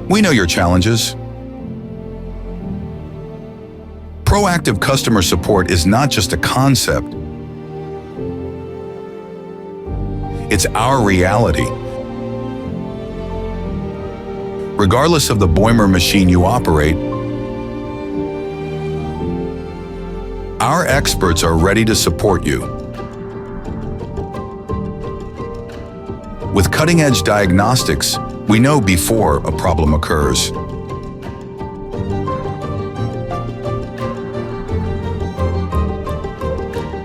We know your challenges. Proactive customer support is not just a concept. It's our reality. Regardless of the BEUMER machine you operate, our experts are ready to support you. With cutting-edge diagnostics, we know before a problem occurs.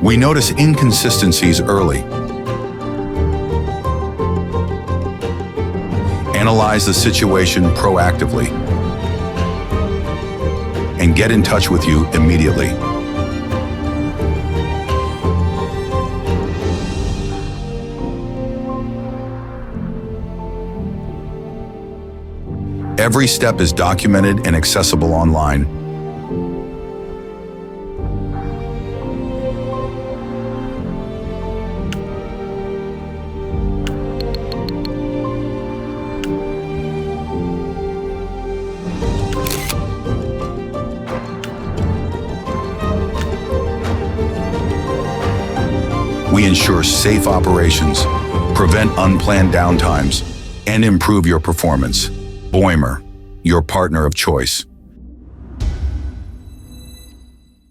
We notice inconsistencies early. Analyze the situation proactively and get in touch with you immediately. Every step is documented and accessible online. We ensure safe operations, prevent unplanned downtimes, and improve your performance. BEUMER, your partner of choice.